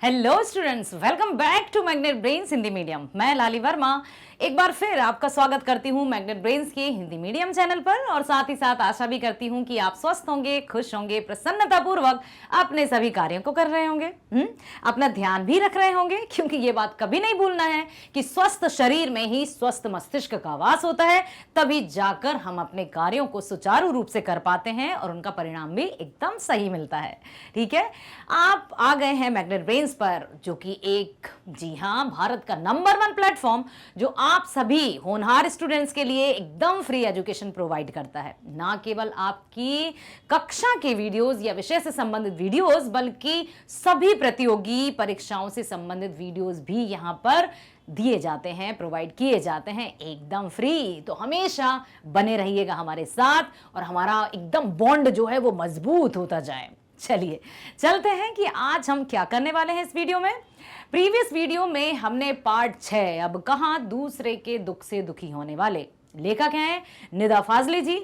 Hello students, welcome back to Magnet Brains Hindi medium. मैं लाली वर्मा एक बार फिर आपका स्वागत करती हूं मैग्नेट ब्रेन्स के हिंदी मीडियम चैनल पर, और साथ ही साथ आशा भी करती हूं कि आप स्वस्थ होंगे, खुश होंगे, प्रसन्नतापूर्वक अपने सभी कार्यों को कर रहे होंगे, अपना ध्यान भी रख रहे होंगे, क्योंकि ये बात कभी नहीं भूलना है कि स्वस्थ शरीर में ही स्वस्थ मस्तिष्क का वास होता है। तभी जाकर हम अपने कार्यों को सुचारू रूप से कर पाते हैं और उनका परिणाम भी एकदम सही मिलता है। ठीक है, आप आ गए हैं मैग्नेट ब्रेन्स पर, जो कि एक, जी हाँ, भारत का नंबर 1 प्लेटफॉर्म जो आप सभी होनहार स्टूडेंट्स के लिए एकदम फ्री एजुकेशन प्रोवाइड करता है। ना केवल आपकी कक्षा के वीडियोस या विषय से संबंधित वीडियोस, बल्कि सभी प्रतियोगी परीक्षाओं से संबंधित वीडियोस भी यहां पर दिए जाते हैं, प्रोवाइड किए जाते हैं एकदम फ्री। तो हमेशा बने रहिएगा हमारे साथ और हमारा एकदम बॉन्ड जो है वो मजबूत होता जाए। चलिए चलते हैं कि आज हम क्या करने वाले हैं इस वीडियो में। प्रीवियस वीडियो में हमने पार्ट 6, अब कहां दूसरे के दुख से दुखी होने वाले, लेखक हैं निदा फाजली जी,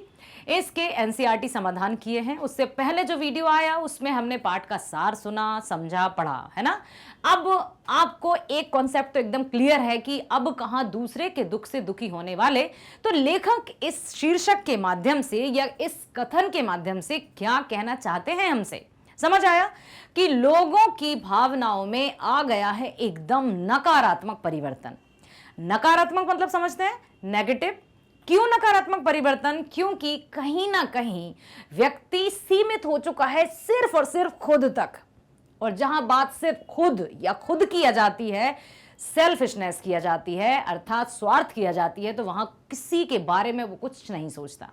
इसके एनसीईआरटी समाधान किए हैं। उससे पहले जो वीडियो आया उसमें हमने पाठ का सार सुना, समझा, पढ़ा, है ना। अब आपको एक कॉन्सेप्ट तो एकदम क्लियर है कि अब कहां दूसरे के दुख से दुखी होने वाले। तो लेखक इस शीर्षक के माध्यम से या इस कथन के माध्यम से क्या कहना चाहते हैं हमसे, समझ आया कि लोगों की भावनाओं में आ गया है एकदम नकारात्मक परिवर्तन। नकारात्मक मतलब समझते हैं, नेगेटिव। क्यों नकारात्मक परिवर्तन? क्योंकि कहीं ना कहीं व्यक्ति सीमित हो चुका है सिर्फ और सिर्फ खुद तक, और जहां बात सिर्फ खुद या खुद किया जाती है, सेल्फिशनेस किया जाती है, अर्थात स्वार्थ किया जाती है, तो वहां किसी के बारे में वो कुछ नहीं सोचता।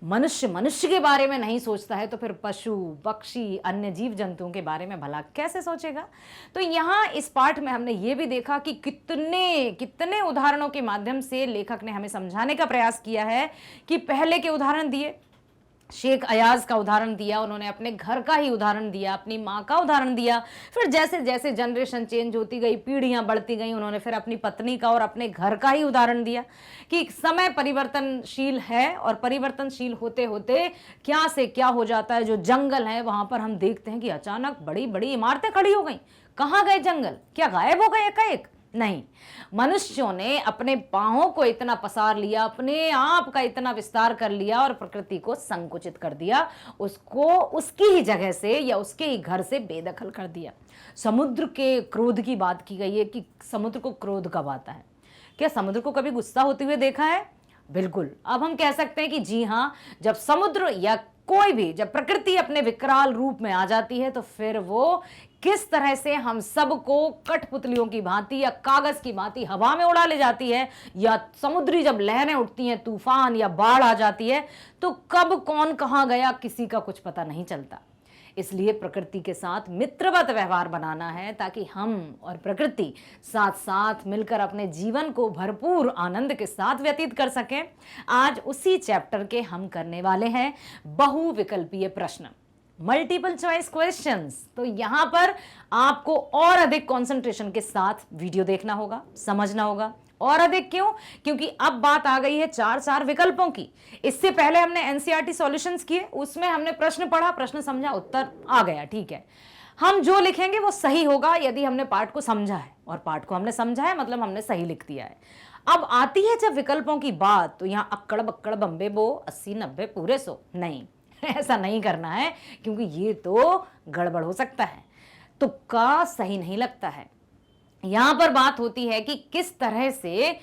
मनुष्य मनुष्य के बारे में नहीं सोचता है तो फिर पशु, पक्षी, अन्य जीव जंतुओं के बारे में भला कैसे सोचेगा। तो यहाँ इस पाठ में हमने ये भी देखा कि कितने कितने उदाहरणों के माध्यम से लेखक ने हमें समझाने का प्रयास किया है। कि पहले के उदाहरण दिए, शेख अयाज का उदाहरण दिया उन्होंने, अपने घर का ही उदाहरण दिया, अपनी माँ का उदाहरण दिया, फिर जैसे जैसे जनरेशन चेंज होती गई, पीढ़ियां बढ़ती गई, उन्होंने फिर अपनी पत्नी का और अपने घर का ही उदाहरण दिया कि समय परिवर्तनशील है और परिवर्तनशील होते होते क्या से क्या हो जाता है। जो जंगल है वहां पर हम देखते हैं कि अचानक बड़ी बड़ी इमारतें खड़ी हो गई। कहाँ गए जंगल? क्या गायब हो गए एकाएक? नहीं, मनुष्यों ने अपने पांवों को इतना पसार लिया, अपने आप का इतना विस्तार कर लिया और प्रकृति को संकुचित कर दिया, उसको उसकी ही जगह से या उसके ही घर से बेदखल कर दिया। समुद्र के क्रोध की बात की गई है कि समुद्र को क्रोध कब आता है। क्या समुद्र को कभी गुस्सा होते हुए देखा है? बिल्कुल। अब हम कह सकते हैं कि जी हां, जब समुद्र या कोई भी, जब प्रकृति अपने विकराल रूप में आ जाती है तो फिर वो किस तरह से हम सबको कठपुतलियों की भांति या कागज की भांति हवा में उड़ा ले जाती है, या समुद्री जब लहरें उठती हैं, तूफान या बाढ़ आ जाती है, तो कब कौन कहां गया किसी का कुछ पता नहीं चलता। इसलिए प्रकृति के साथ मित्रवत व्यवहार बनाना है ताकि हम और प्रकृति साथ साथ मिलकर अपने जीवन को भरपूर आनंद के साथ व्यतीत कर सकें। आज उसी चैप्टर के हम करने वाले हैं बहुविकल्पीय प्रश्न, मल्टीपल चॉइस क्वेश्चंस। तो यहां पर आपको और अधिक कंसंट्रेशन के साथ वीडियो देखना होगा, समझना होगा। और अधिक क्यों? क्योंकि अब बात आ गई है 4 विकल्पों की। इससे पहले हमने एनसीईआरटी सॉल्यूशंस किए, उसमें हमने प्रश्न पढ़ा, प्रश्न समझा, उत्तर आ गया, ठीक है। हम जो लिखेंगे वो सही होगा यदि हमने पाठ को समझा है, और पाठ को हमने समझा है मतलब हमने सही लिख दिया है। अब आती है जब विकल्पों की बात, तो यहां अक्कड़ बक्कड़ बम्बे बो 80 90 पूरे 100 नहीं, ऐसा नहीं करना है, क्योंकि ये तो गड़बड़ हो सकता है, तुक्का सही नहीं लगता है। यहां पर बात होती है कि किस तरह से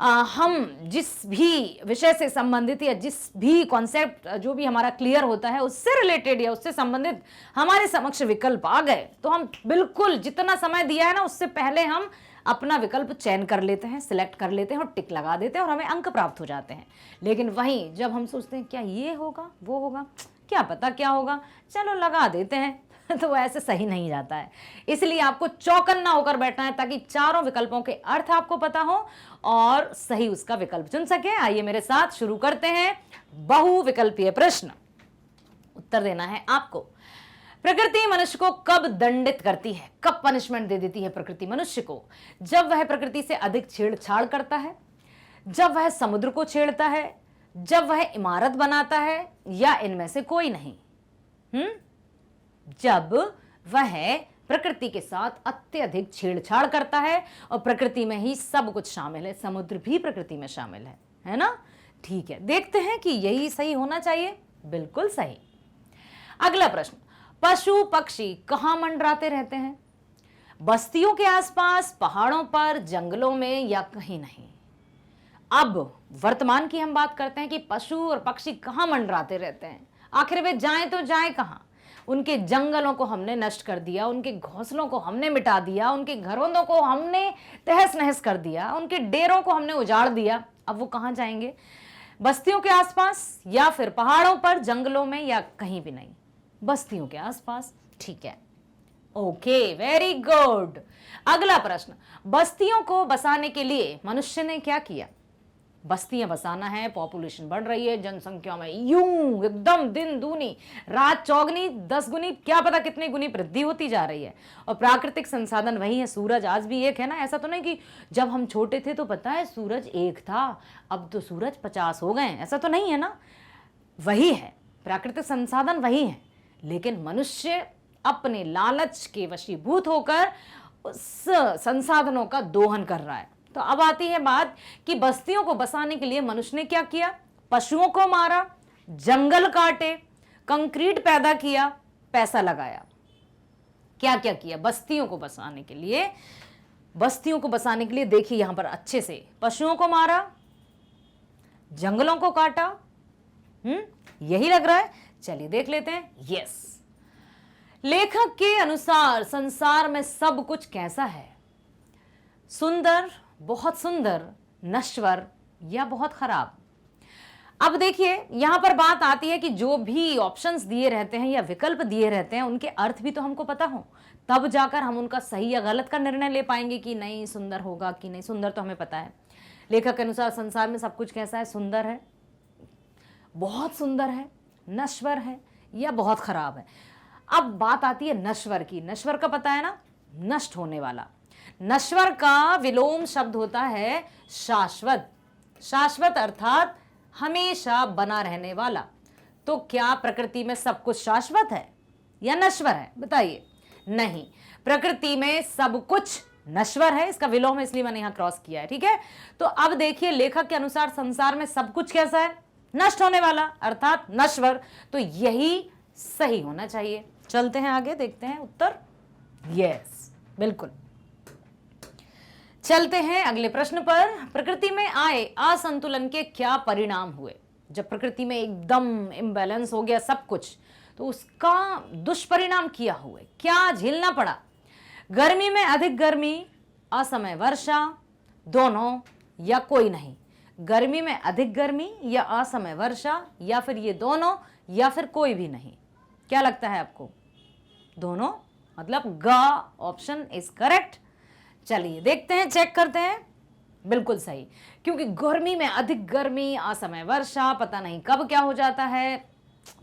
हम जिस भी विषय से संबंधित या जिस भी कॉन्सेप्ट जो भी हमारा क्लियर होता है उससे रिलेटेड या उससे संबंधित हमारे समक्ष विकल्प आ गए, तो हम बिल्कुल जितना समय दिया है ना उससे पहले हम अपना विकल्प चयन कर लेते हैं, सिलेक्ट कर लेते हैं और टिक लगा देते हैं और हमें अंक प्राप्त हो जाते हैं। लेकिन वहीं जब हम सोचते हैं क्या ये होगा, वो होगा, क्या पता क्या होगा, चलो लगा देते हैं, तो ऐसे सही नहीं जाता है। इसलिए आपको चौकन्ना होकर बैठना है ताकि चारों विकल्पों के अर्थ आपको पता हो और सही उसका विकल्प चुन सके। आइए मेरे साथ शुरू करते हैं बहुविकल्पीय प्रश्न। उत्तर देना है आपको। प्रकृति मनुष्य को कब दंडित करती है, कब पनिशमेंट दे देती है प्रकृति मनुष्य को? जब वह प्रकृति से अधिक छेड़छाड़ करता है, जब वह समुद्र को छेड़ता है, जब वह इमारत बनाता है, या इनमें से कोई नहीं। जब वह प्रकृति के साथ अत्यधिक छेड़छाड़ करता है और प्रकृति में ही सब कुछ शामिल है, समुद्र भी प्रकृति में शामिल है ना? ठीक है, देखते हैं कि यही सही होना चाहिए। बिल्कुल सही। अगला प्रश्न, पशु पक्षी कहाँ मंडराते रहते हैं? बस्तियों के आसपास, पहाड़ों पर, जंगलों में या कहीं नहीं? अब वर्तमान की हम बात करते हैं कि पशु और पक्षी कहाँ मंडराते रहते हैं। आखिर वे जाएं तो जाएं कहाँ? उनके जंगलों को हमने नष्ट कर दिया, उनके घोंसलों को हमने मिटा दिया, उनके घरों को हमने तहस नहस कर दिया, उनके डेरों को हमने उजाड़ दिया। अब वो कहाँ जाएंगे? बस्तियों के आसपास या फिर पहाड़ों पर, जंगलों में या कहीं भी नहीं? बस्तियों के आसपास। ठीक है, ओके, वेरी गुड। अगला प्रश्न, बस्तियों को बसाने के लिए मनुष्य ने क्या किया? बस्तियां बसाना है, पॉपुलेशन बढ़ रही है, जनसंख्या में यूं एकदम दिन दूनी रात चौगनी 10 गुनी, क्या पता कितनी गुनी वृद्धि होती जा रही है। और प्राकृतिक संसाधन वही है, सूरज आज भी एक है ना। ऐसा तो नहीं कि जब हम छोटे थे तो पता है सूरज एक था, अब तो सूरज 50 हो गए, ऐसा तो नहीं है ना। वही है, प्राकृतिक संसाधन वही है, लेकिन मनुष्य अपने लालच के वशीभूत होकर उस संसाधनों का दोहन कर रहा है। तो अब आती है बात कि बस्तियों को बसाने के लिए मनुष्य ने क्या किया? पशुओं को मारा, जंगल काटे, कंक्रीट पैदा किया, पैसा लगाया। क्या क्या किया बस्तियों को बसाने के लिए? बस्तियों को बसाने के लिए देखिए यहां पर अच्छे से, पशुओं को मारा, जंगलों को काटा। यही लग रहा है, चलिए देख लेते हैं। यस, लेखक के अनुसार संसार में सब कुछ कैसा है? सुंदर, बहुत सुंदर, नश्वर या बहुत खराब? अब देखिए यहां पर बात आती है कि जो भी ऑप्शंस दिए रहते हैं या विकल्प दिए रहते हैं उनके अर्थ भी तो हमको पता हो, तब जाकर हम उनका सही या गलत का निर्णय ले पाएंगे कि नहीं सुंदर होगा कि नहीं। सुंदर तो हमें पता है। लेखक के अनुसार संसार में सब कुछ कैसा है? सुंदर है, बहुत सुंदर है, नश्वर है या बहुत खराब है। अब बात आती है नश्वर की। नश्वर का पता है ना, नष्ट होने वाला। नश्वर का विलोम शब्द होता है शाश्वत। शाश्वत अर्थात हमेशा बना रहने वाला। तो क्या प्रकृति में सब कुछ शाश्वत है या नश्वर है? बताइए। नहीं, प्रकृति में सब कुछ नश्वर है। इसका विलोम इसलिए मैंने यहां क्रॉस किया है, ठीक है। तो अब देखिए लेखक के अनुसार संसार में सब कुछ कैसा है? नष्ट होने वाला अर्थात नश्वर। तो यही सही होना चाहिए। चलते हैं आगे, देखते हैं उत्तर। यस, बिल्कुल। चलते हैं अगले प्रश्न पर। प्रकृति में आए असंतुलन के क्या परिणाम हुए? जब प्रकृति में एकदम इम्बैलेंस हो गया सब कुछ, तो उसका दुष्परिणाम क्या हुए? क्या झेलना पड़ा? गर्मी में अधिक गर्मी, असमय वर्षा, दोनों या कोई नहीं? गर्मी में अधिक गर्मी या असमय वर्षा या फिर ये दोनों या फिर कोई भी नहीं? क्या लगता है आपको? दोनों, मतलब ग ऑप्शन इज करेक्ट। चलिए देखते हैं, चेक करते हैं। बिल्कुल सही, क्योंकि गर्मी में अधिक गर्मी, असमय वर्षा, पता नहीं कब क्या हो जाता है,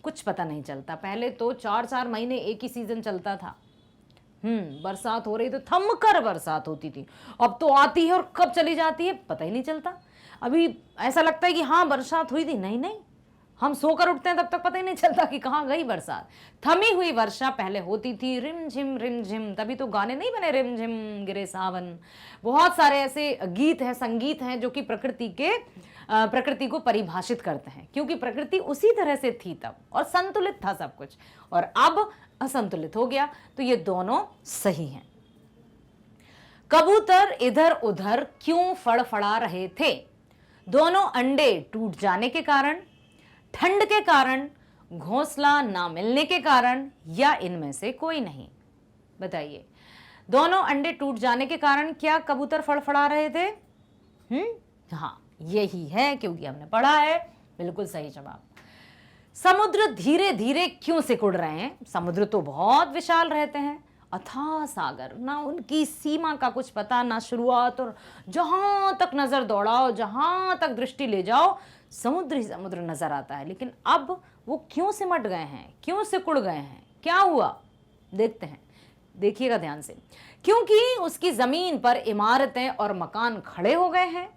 कुछ पता नहीं चलता। पहले तो 4-4 महीने एक ही सीजन चलता था। बरसात हो रही तो थमकर बरसात होती थी, अब तो आती है और कब चली जाती है पता ही नहीं चलता। अभी ऐसा लगता है कि हाँ बरसात हुई थी, नहीं नहीं, हम सोकर उठते हैं तब तक पता ही नहीं चलता कि कहाँ गई बरसात। थमी हुई वर्षा पहले होती थी, रिम झिम, तभी तो गाने नहीं बने, रिम झिम गिरे सावन। बहुत सारे ऐसे गीत हैं, संगीत हैं जो कि प्रकृति को परिभाषित करते हैं, क्योंकि प्रकृति उसी तरह से थी तब और संतुलित था सब कुछ, और अब असंतुलित हो गया। तो ये दोनों सही हैं। कबूतर इधर उधर क्यों फड़फड़ा रहे थे? दोनों अंडे टूट जाने के कारण, ठंड के कारण, घोंसला ना मिलने के कारण या इनमें से कोई नहीं? बताइए। दोनों अंडे टूट जाने के कारण क्या कबूतर फड़फड़ा रहे थे? हाँ, यही है, क्योंकि हमने पढ़ा है। बिल्कुल सही जवाब। समुद्र धीरे धीरे क्यों सिकुड़ रहे हैं? समुद्र तो बहुत विशाल रहते हैं, अथाह सागर, ना उनकी सीमा का कुछ पता, ना शुरुआत, और जहां तक नजर दौड़ाओ, जहां तक दृष्टि ले जाओ, समुद्र ही समुद्र नजर आता है। लेकिन अब वो क्यों सिमट गए हैं, क्यों सिकुड़ गए हैं, क्या हुआ? देखते हैं, देखिएगा ध्यान से। क्योंकि उसकी जमीन पर इमारतें और मकान खड़े हो गए हैं,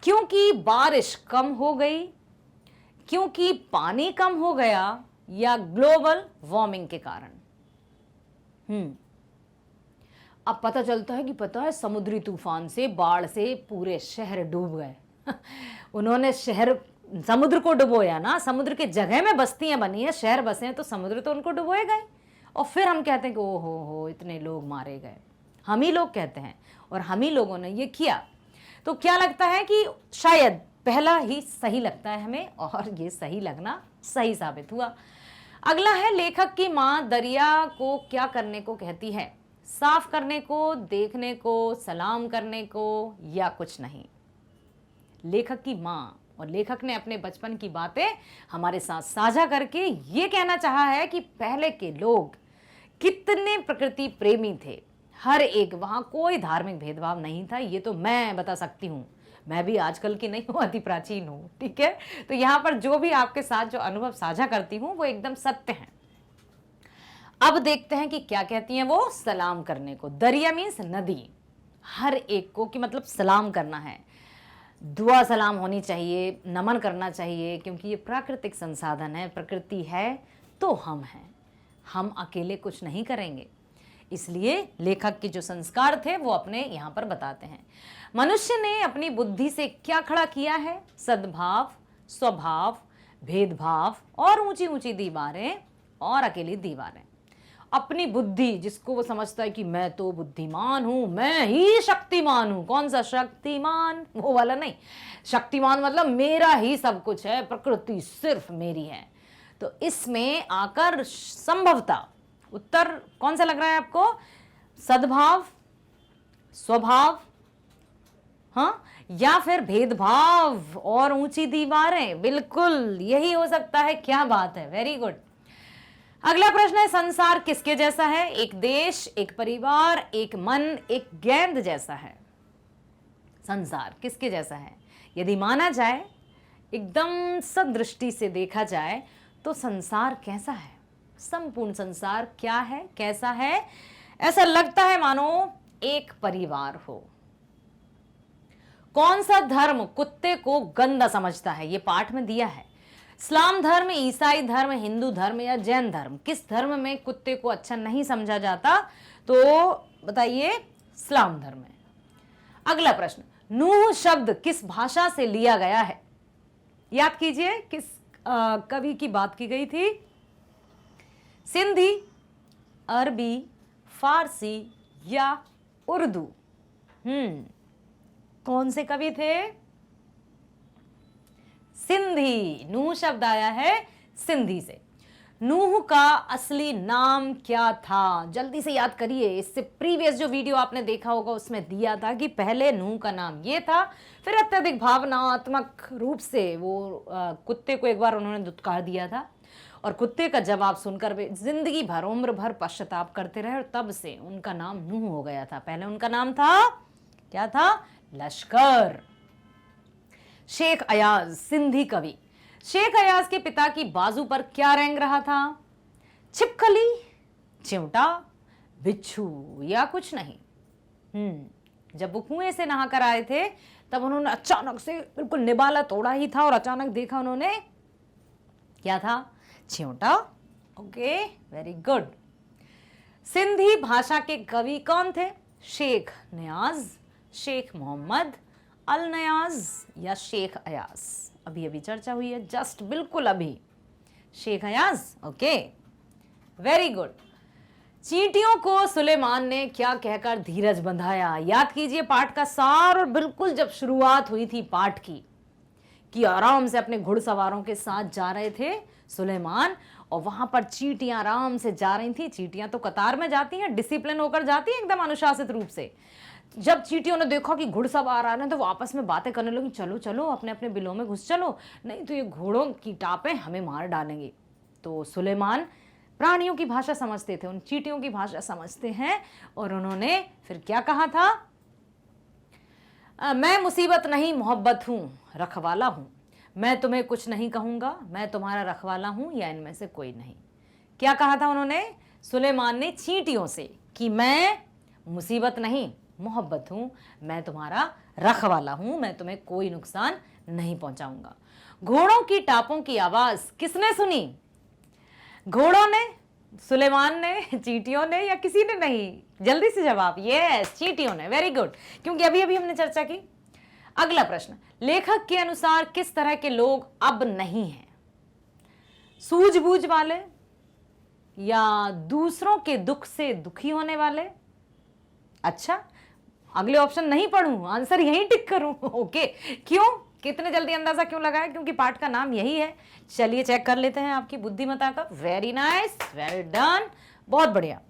क्योंकि बारिश कम हो गई, क्योंकि पानी कम हो गया, या ग्लोबल वार्मिंग के कारण? अब पता चलता है कि पता है समुद्री तूफान से, बाढ़ से पूरे शहर डूब गए। उन्होंने शहर समुद्र को डुबोया ना, समुद्र के जगह में बस्तियां बनी है, शहर बसे हैं, तो समुद्र तो उनको डुबोए गए। और फिर हम कहते हैं कि ओ हो इतने लोग मारे गए। हम ही लोग कहते हैं और हम ही लोगों ने ये किया। तो क्या लगता है कि शायद पहला ही सही लगता है हमें, और ये सही लगना सही साबित हुआ। अगला है, लेखक की माँ दरिया को क्या करने को कहती है? साफ करने को, देखने को, सलाम करने को, या कुछ नहीं। लेखक की माँ, और लेखक ने अपने बचपन की बातें हमारे साथ साझा करके ये कहना चाहा है कि पहले के लोग कितने प्रकृति प्रेमी थे। हर एक, वहाँ कोई धार्मिक भेदभाव नहीं था। ये तो मैं बता सकती हूँ, मैं भी आजकल की नहीं हूँ, अति प्राचीन हूँ, ठीक है। तो यहाँ पर जो भी आपके साथ जो अनुभव साझा करती हूँ वो एकदम सत्य हैं। अब देखते हैं कि क्या कहती हैं वो सलाम करने को। दरिया मीन्स नदी, हर एक को कि मतलब सलाम करना है, दुआ सलाम होनी चाहिए, नमन करना चाहिए, क्योंकि ये प्राकृतिक संसाधन है, प्रकृति है तो हम हैं, हम अकेले कुछ नहीं करेंगे। इसलिए लेखक के जो संस्कार थे वो अपने यहाँ पर बताते हैं। मनुष्य ने अपनी बुद्धि से क्या खड़ा किया है? सद्भाव, स्वभाव, भेदभाव और ऊंची ऊंची दीवारें और अकेली दीवारें। अपनी बुद्धि, जिसको वो समझता है कि मैं तो बुद्धिमान हूं, मैं ही शक्तिमान हूं। कौन सा शक्तिमान? वो वाला नहीं। शक्तिमान मतलब मेरा ही सब कुछ है, प्रकृति सिर्फ मेरी है। तो इसमें आकर संभवतः उत्तर कौन सा लग रहा है आपको? सद्भाव, स्वभाव, हाँ, या फिर भेदभाव और ऊंची दीवारें? बिल्कुल यही हो सकता है। क्या बात है, वेरी गुड। अगला प्रश्न है, संसार किसके जैसा है? एक देश, एक परिवार, एक मन, एक गेंद जैसा है। संसार किसके जैसा है? यदि माना जाए, एकदम सदृष्टि से देखा जाए तो संसार कैसा है? संपूर्ण संसार क्या है, कैसा है? ऐसा लगता है मानो एक परिवार हो। कौन सा धर्म कुत्ते को गंदा समझता है? ये पाठ में दिया है। इस्लाम धर्म, ईसाई धर्म, हिंदू धर्म या जैन धर्म, किस धर्म में कुत्ते को अच्छा नहीं समझा जाता? तो बताइए, इस्लाम धर्म में। अगला प्रश्न, नूह शब्द किस भाषा से लिया गया है? याद कीजिए, किस कवि की बात की गई थी? सिंधी, अरबी, फारसी या उर्दू? कौन से कवि थे? सिंधी। नूह शब्द आया है सिंधी से। नूह का असली नाम क्या था? जल्दी से याद करिए। इससे प्रीवियस जो वीडियो आपने देखा होगा उसमें दिया था कि पहले नूह का नाम ये था, फिर अत्यधिक भावनात्मक रूप से वो कुत्ते को एक बार उन्होंने दुत्कार दिया था, और कुत्ते का जवाब सुनकर वे जिंदगी भर, उम्र भर पश्चाताप करते रहे, और तब से उनका नाम नूह हो गया था। पहले उनका नाम था, क्या था? लश्कर। शेख अयाज, सिंधी कवि। शेख अयाज के पिता की बाजू पर क्या रेंग रहा था? छिपकली, चिमटा, बिच्छू या कुछ नहीं? जब वो कुएं से नहाकर आए थे तब उन्होंने अचानक से, बिल्कुल निवाला तोड़ा ही था, और अचानक देखा उन्होंने, क्या था? चिमटा। Okay, very good. सिंधी भाषा के कवि कौन थे? शेख नियाज, शेख मोहम्मद अल नयाज या शेख अयाज? अभी अभी चर्चा हुई है, जस्ट बिल्कुल अभी। Sheikh Ayaz. Okay, very good. चींटियों को सुलेमान ने क्या कहकर धीरज बंधाया? याद कीजिए पाठ का सार, और बिल्कुल जब शुरुआत हुई थी पाठ की, कि आराम से अपने घुड़सवारों के साथ जा रहे थे सुलेमान, और वहां पर चींटियां आराम से जा रही थी। चींटियां तो कतार में जाती हैं, डिसिप्लिन होकर जाती हैं, एकदम अनुशासित रूप से। जब चींटियों ने देखा कि घुड़सवार आ रहे हैं तो वो आपस में बातें करने लगी, चलो चलो अपने अपने बिलों में घुस चलो, नहीं तो ये घोड़ों की टापें हमें मार डालेंगे। तो सुलेमान प्राणियों की भाषा समझते थे, उन चींटियों की भाषा समझते हैं, और उन्होंने फिर क्या कहा था? मैं मुसीबत नहीं मोहब्बत हूं, रखवाला हूं, मैं तुम्हें कुछ नहीं कहूंगा, मैं तुम्हारा रखवाला हूं या इनमें से कोई नहीं। क्या कहा था उन्होंने? सुलेमान ने चींटियों से कि मैं मुसीबत नहीं मोहब्बत हूं, मैं तुम्हारा रखवाला हूं, मैं तुम्हें कोई नुकसान नहीं पहुंचाऊंगा। घोड़ों की टापों की आवाज किसने सुनी? घोड़ों ने, सुलेमान ने, चींटियों ने, या किसी ने नहीं? जल्दी से जवाब। यस, चींटियों ने। वेरी गुड, क्योंकि अभी अभी हमने चर्चा की। अगला प्रश्न, लेखक के अनुसार किस तरह के लोग अब नहीं हैं? सूझबूझ वाले, या दूसरों के दुख से दुखी होने वाले? अच्छा, अगले ऑप्शन नहीं पढ़ूं, आंसर यहीं टिक करूं? ओके, क्यों? कितने जल्दी अंदाजा क्यों लगाया? क्योंकि पाठ का नाम यही है। चलिए चेक कर लेते हैं आपकी बुद्धिमत्ता का। वेरी नाइस, वेरी डन, बहुत बढ़िया।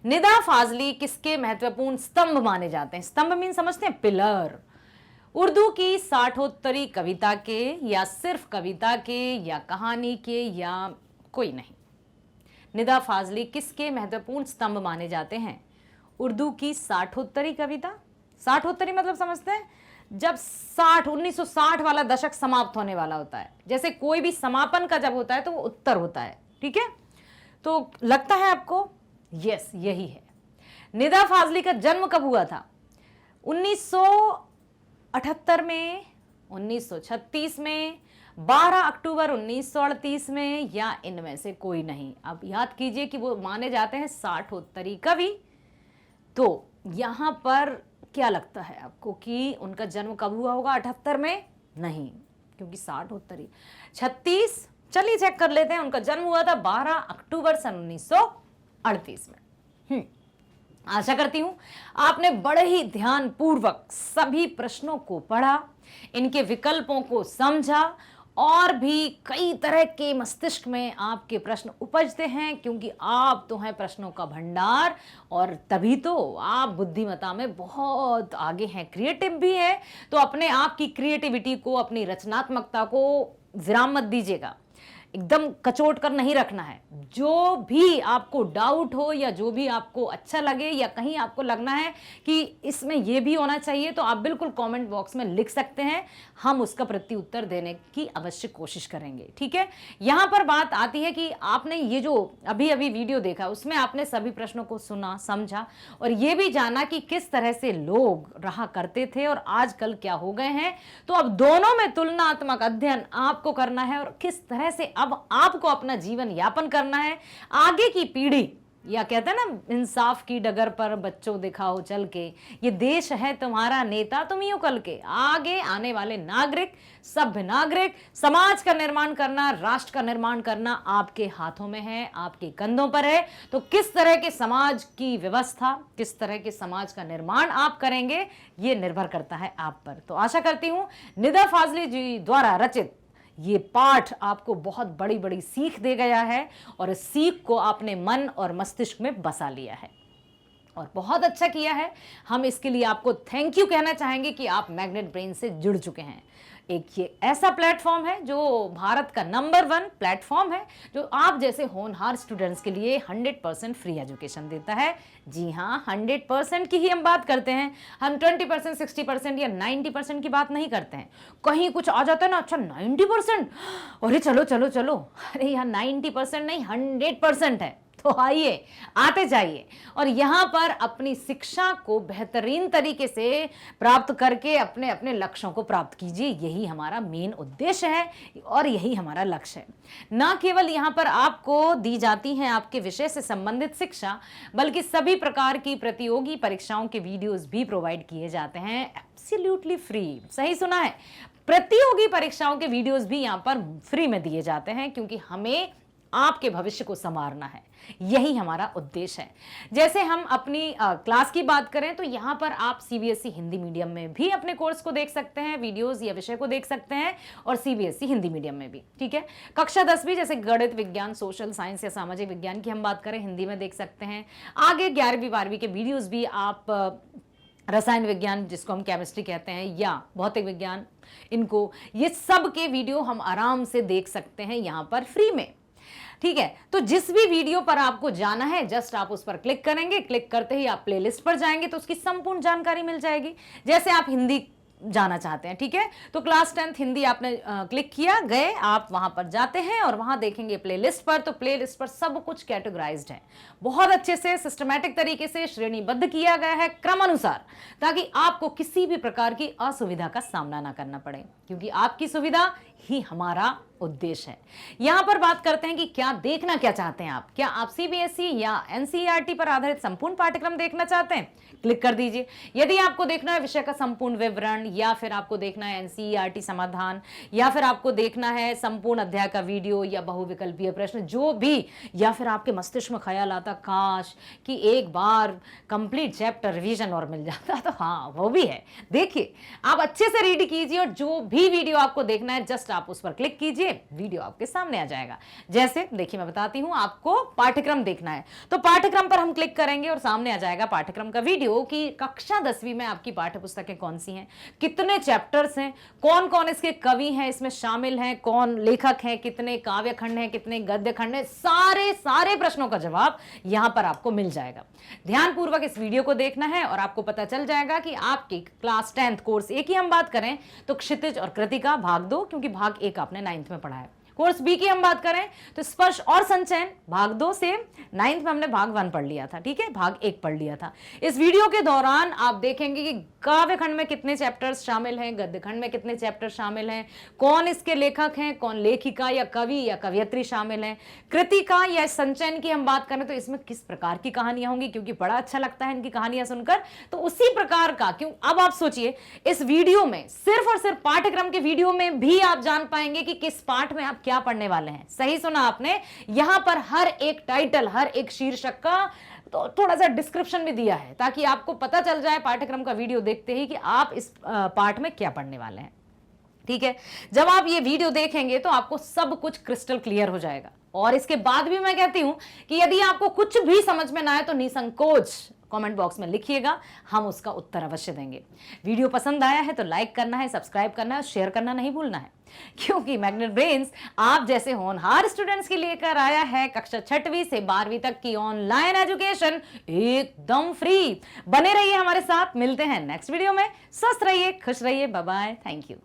निदा फाजली किसके महत्वपूर्ण स्तंभ माने जाते हैं? स्तंभ मीन समझते हैं? पिलर। उर्दू की साठोत्तरी कविता के, या सिर्फ कविता के, या कहानी के, या कोई नहीं? निदा फाजली किसके महत्वपूर्ण स्तंभ माने जाते हैं? उर्दू की साठोत्तरी कविता। साठोत्तरी मतलब समझते हैं? जब 1960 वाला दशक समाप्त होने वाला होता है, जैसे कोई भी समापन का जब होता है तो वो उत्तर होता है, ठीक है? तो लगता है आपको? यस, यही है। निदा फाजली का जन्म कब हुआ था? 1978 में, 1936 में, 12 अक्टूबर 1938 में, या इनमें से कोई नहीं? अब याद कीजिए कि वो माने जाते हैं साठोत्तरी कवि। तो यहां पर क्या लगता है आपको कि उनका जन्म कब हुआ होगा? 78 में नहीं, क्योंकि साठोत्तरी 36। चलिए चेक कर लेते हैं। उनका जन्म हुआ था 12 अक्टूबर सन 1938 में। आशा करती हूं आपने बड़े ही ध्यान पूर्वक सभी प्रश्नों को पढ़ा, इनके विकल्पों को समझा, और भी कई तरह के मस्तिष्क में आपके प्रश्न उपजते हैं, क्योंकि आप तो हैं प्रश्नों का भंडार, और तभी तो आप बुद्धिमत्ता में बहुत आगे हैं, क्रिएटिव भी हैं। तो अपने आप की क्रिएटिविटी को, अपनी रचनात्मकता को विराम मत दीजिएगा, एकदम कचोट कर नहीं रखना है। जो भी आपको डाउट हो, या जो भी आपको अच्छा लगे, या कहीं आपको लगना है कि इसमें ये भी होना चाहिए, तो आप बिल्कुल कमेंट बॉक्स में लिख सकते हैं। हम उसका प्रत्युत्तर देने की अवश्य कोशिश करेंगे, ठीक है? यहां पर बात आती है कि आपने ये जो अभी अभी वीडियो देखा, उसमें आपने सभी प्रश्नों को सुना, समझा, और ये भी जाना कि किस तरह से लोग रहा करते थे और आजकल क्या हो गए हैं। तो अब दोनों में तुलनात्मक अध्ययन आपको करना है, और किस तरह से अब आपको अपना जीवन यापन करना है। आगे की पीढ़ी, या कहते हैं ना, इंसाफ की डगर पर बच्चों दिखाओ चल के, ये देश है तुम्हारा नेता तुम ही हो कल के। आगे आने वाले नागरिक, सभ्य नागरिक, समाज का निर्माण करना, राष्ट्र का निर्माण करना आपके हाथों में है, आपके कंधों पर है। तो किस तरह के समाज की व्यवस्था, किस तरह के समाज का निर्माण आप करेंगे, ये निर्भर करता है आप पर। तो आशा करती हूं निदा फाजली जी द्वारा रचित ये पाठ आपको बहुत बड़ी बड़ी सीख दे गया है, और इस सीख को आपने मन और मस्तिष्क में बसा लिया है, और बहुत अच्छा किया है। हम इसके लिए आपको थैंक यू कहना चाहेंगे कि आप मैग्नेट ब्रेन से जुड़ चुके हैं। एक ये ऐसा प्लेटफॉर्म है जो भारत का नंबर 1 प्लेटफॉर्म है, जो आप जैसे होनहार स्टूडेंट्स के लिए 100% फ्री एजुकेशन देता है। जी हाँ, 100% की ही हम बात करते हैं। हम 20%, 60% या 90% की बात नहीं करते हैं। कहीं कुछ आ जाता है ना, अच्छा 90%, अरे चलो चलो चलो, अरे यहाँ 90% नहीं 100% है। तो आइए, आते जाइए, और यहाँ पर अपनी शिक्षा को बेहतरीन तरीके से प्राप्त करके अपने अपने लक्ष्यों को प्राप्त कीजिए। यही हमारा मेन उद्देश्य है, और यही हमारा लक्ष्य है। ना केवल यहाँ पर आपको दी जाती हैं आपके विषय से संबंधित शिक्षा, बल्कि सभी प्रकार की प्रतियोगी परीक्षाओं के वीडियोस भी प्रोवाइड किए जाते हैं एब्सोल्युटली फ्री। सही सुना है, प्रतियोगी परीक्षाओं के वीडियोस भी यहाँ पर फ्री में दिए जाते हैं, क्योंकि हमें आपके भविष्य को संवारना है, यही हमारा उद्देश्य है। जैसे हम अपनी क्लास की बात करें, तो यहाँ पर आप सीबीएसई हिंदी मीडियम में भी अपने कोर्स को देख सकते हैं, वीडियोस या विषय को देख सकते हैं, और सीबीएसई हिंदी मीडियम में भी, ठीक है। कक्षा 10वीं जैसे गणित, विज्ञान, सोशल साइंस या सामाजिक विज्ञान की हम बात करें, हिंदी में देख सकते हैं। आगे 11वीं 12वीं के वीडियोज भी आप रसायन विज्ञान, जिसको हम केमिस्ट्री कहते हैं, या भौतिक विज्ञान, इनको, ये सब के वीडियो हम आराम से देख सकते हैं यहाँ पर फ्री में, ठीक है। तो जिस भी वीडियो पर आपको जाना है, जस्ट आप उस पर क्लिक करेंगे, क्लिक करते ही आप प्लेलिस्ट पर जाएंगे तो उसकी संपूर्ण जानकारी मिल जाएगी। जैसे आप हिंदी जाना चाहते हैं, ठीक है, तो क्लास 10th हिंदी आपने क्लिक किया, गए, आप वहां पर जाते हैं और वहां देखेंगे प्लेलिस्ट पर, तो प्लेलिस्ट पर सब कुछ कैटेगराइज्ड है, बहुत अच्छे से सिस्टमैटिक तरीके से श्रेणीबद्ध किया गया है क्रम अनुसार, ताकि आपको किसी भी प्रकार की असुविधा का सामना ना करना पड़े, क्योंकि आपकी सुविधा ही हमारा उद्देश्य है। यहां पर बात करते हैं कि क्या देखना क्या चाहते हैं आप। क्या आप सीबीएसई या एनसीईआरटी पर आधारित संपूर्ण पाठ्यक्रम देखना चाहते हैं? क्लिक कर दीजिए। यदि आपको देखना है विषय का संपूर्ण विवरण, या फिर आपको देखना है एनसीईआरटी समाधान, या फिर आपको देखना है संपूर्ण अध्याय का वीडियो या बहुविकल्पीय प्रश्न, जो भी, या फिर आपके मस्तिष्क में ख्याल आता काश कि एक बार कंप्लीट चैप्टर रिवीजन और मिल जाता, तो हाँ वो भी है। देखिए, आप अच्छे से रीड कीजिए और जो भी वीडियो आपको देखना है जस्ट आप उस पर क्लिक कीजिए, वीडियो आपके सामने आ जाएगा। जैसे देखिए मैं बताती हूं, आपको पाठ्यक्रम देखना है तो पाठ्यक्रम पर हम क्लिक करेंगे और सामने आ जाएगा पाठ्यक्रम का वीडियो कि कक्षा 10वीं में आपकी पाठ्य पुस्तकें कौन सी हैं, कितने चैप्टर्स हैं, कौन कौन इसके कवि हैं इसमें शामिल हैं, कौन लेखक हैं, कितने काव्य खंड हैं, कितने गद्य खंड हैं, सारे प्रश्नों का जवाब यहां पर आपको मिल जाएगा। ध्यानपूर्वक इस वीडियो को देखना है और आपको पता चल जाएगा कि आपकी क्लास 10th कोर्स ए की हम बात करें तो क्षितिज और कृतिका भाग 2, क्योंकि भाग 1 आपने 9th में पढ़ा है। कोर्स बी की हम बात करें तो स्पर्श और संचयन भाग 2 से 9th में हमने भाग 1 पढ़ लिया था, ठीक है, भाग 1 पढ़ लिया था। इस वीडियो के दौरान आप देखेंगे कि काव्य खंड में कितने चैप्टर्स शामिल हैं, गद्य खंड में कितने चैप्टर शामिल हैं, कौन इसके लेखक हैं, कौन लेखिका या कवि या कवयित्री शामिल हैं, कृतिका या संचयन की हम बात करें तो इसमें किस प्रकार की कहानियां होंगी, क्योंकि बड़ा अच्छा लगता है इनकी कहानियां सुनकर, तो उसी प्रकार का क्यों। अब आप सोचिए, इस वीडियो में सिर्फ और सिर्फ पाठ्यक्रम के वीडियो में भी आप जान पाएंगे कि किस पाठ में आप क्या पढ़ने वाले हैं। सही सुना आपने, यहां पर हर एक टाइटल, हर एक शीर्षक का तो थोड़ा सा डिस्क्रिप्शन भी दिया है, ताकि आपको पता चल जाए पाठ्यक्रम का वीडियो देखते ही कि आप इस पाठ में क्या पढ़ने वाले हैं। ठीक है, जब आप ये वीडियो देखेंगे तो आपको सब कुछ क्रिस्टल क्लियर हो जाएगा। और इसके बाद भी मैं कहती हूं कि यदि आपको कुछ भी समझ में ना आए तो निसंकोच कमेंट बॉक्स में लिखिएगा, हम उसका उत्तर अवश्य देंगे। वीडियो पसंद आया है तो लाइक करना है, सब्सक्राइब करना है, शेयर करना नहीं भूलना है, क्योंकि मैग्नेट ब्रेन्स आप जैसे होनहार स्टूडेंट्स के लेकर आया है कक्षा 6वीं से 12वीं तक की ऑनलाइन एजुकेशन एकदम फ्री। बने रहिए हमारे साथ, मिलते हैं नेक्स्ट वीडियो में। स्वस्थ रहिए, खुश रहिए, बाय बाय, थैंक यू।